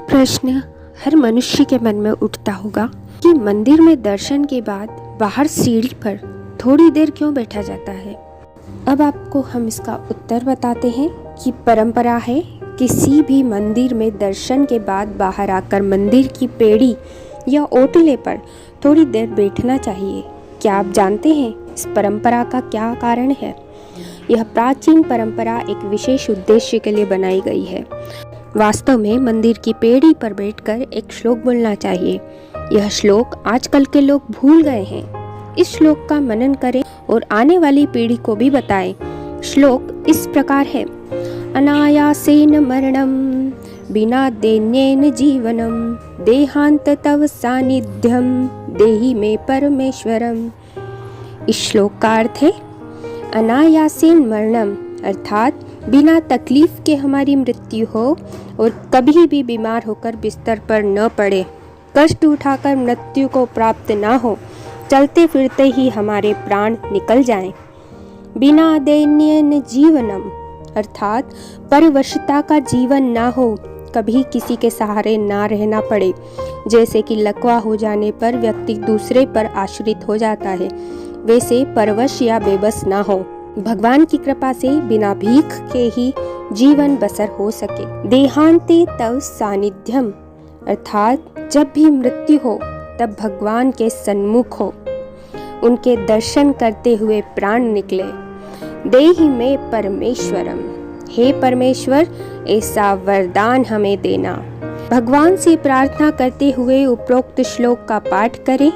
प्रश्न हर मनुष्य के मन में उठता होगा कि मंदिर में दर्शन के बाद बाहर सीढ़ी पर थोड़ी देर क्यों बैठा जाता है। अब आपको हम इसका उत्तर बताते हैं कि परंपरा है किसी भी मंदिर में दर्शन के बाद बाहर आकर मंदिर की पेड़ी या ओटले पर थोड़ी देर बैठना चाहिए। क्या आप जानते हैं इस परंपरा का क्या कारण है? यह प्राचीन परंपरा एक विशेष उद्देश्य के लिए बनाई गई है। वास्तव में मंदिर की पेड़ी पर बैठकर एक श्लोक बोलना चाहिए। यह श्लोक आजकल के लोग भूल गए हैं। इस श्लोक का मनन करें और आने वाली पीढ़ी को भी बताएं। श्लोक इस प्रकार है। अनायासेन मरणम बिना दैन्येन जीवनम देहांत तव सानिध्यम देहि में परमेश्वरम। इस श्लोक का अर्थ है अनायासेन मरणम अर्थात बिना तकलीफ के हमारी मृत्यु हो और कभी भी बीमार होकर बिस्तर पर न पड़े, कष्ट उठाकर मृत्यु को प्राप्त न हो, चलते फिरते ही हमारे प्राण निकल जाएं। बिना दैन्येन जीवनम अर्थात परवशता का जीवन ना हो, कभी किसी के सहारे ना रहना पड़े। जैसे कि लकवा हो जाने पर व्यक्ति दूसरे पर आश्रित हो जाता है, वैसे परवश या बेबस ना हो। भगवान की कृपा से बिना भीख के ही जीवन बसर हो सके। देहांते तव सानिध्यम अर्थात जब भी मृत्यु हो तब भगवान के सन्मुख हो, उनके दर्शन करते हुए प्राण निकले। देहि में परमेश्वरम हे परमेश्वर ऐसा वरदान हमें देना। भगवान से प्रार्थना करते हुए उपरोक्त श्लोक का पाठ करें।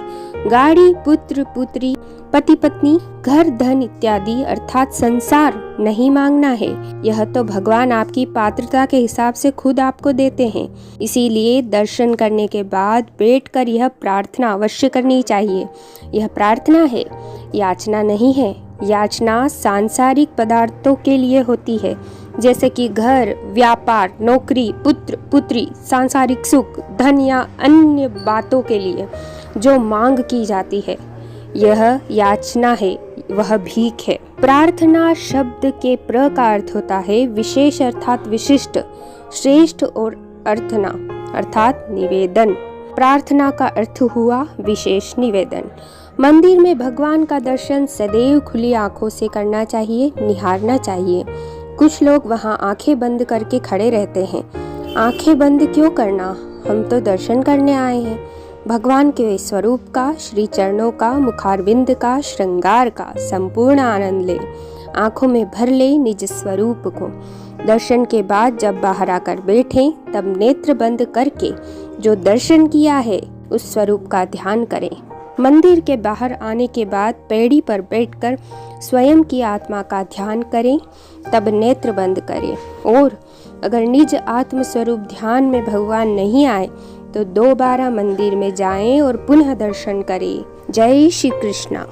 गाड़ी, पुत्र पुत्री, पति पत्नी, घर, धन इत्यादि अर्थात संसार नहीं मांगना है। यह तो भगवान आपकी पात्रता के हिसाब से खुद आपको देते हैं। इसीलिए दर्शन करने के बाद बैठकर यह प्रार्थना अवश्य करनी चाहिए। यह प्रार्थना है, याचना नहीं है। याचना सांसारिक पदार्थों के लिए होती है, जैसे कि घर, व्यापार, नौकरी, पुत्र पुत्री, सांसारिक सुख, धन या अन्य बातों के लिए जो मांग की जाती है, यह याचना है, वह भीख है। प्रार्थना शब्द के प्र का अर्थ होता है विशेष अर्थात विशिष्ट, श्रेष्ठ और अर्थना अर्थात निवेदन। प्रार्थना का अर्थ हुआ विशेष निवेदन। मंदिर में भगवान का दर्शन सदैव खुली आंखों से करना चाहिए, निहारना चाहिए। कुछ लोग वहां आंखें बंद करके खड़े रहते हैं। आंखें बंद क्यों करना? हम तो दर्शन करने आए हैं। भगवान के स्वरूप का, श्री चरणों का, मुखारविंद का, श्रृंगार का संपूर्ण आनंद ले। आंखों में भर ले निज स्वरूप को। दर्शन के बाद जब बाहर आकर बैठें तब नेत्र बंद करके जो दर्शन किया है उस स्वरूप का ध्यान करें। मंदिर के बाहर आने के बाद पैड़ी पर बैठकर स्वयं की आत्मा का ध्यान करें, तब नेत्र बंद करें। और अगर निज आत्म स्वरूप ध्यान में भगवान नहीं आए तो दोबारा मंदिर में जाएं और पुनः दर्शन करें। जय श्री कृष्णा।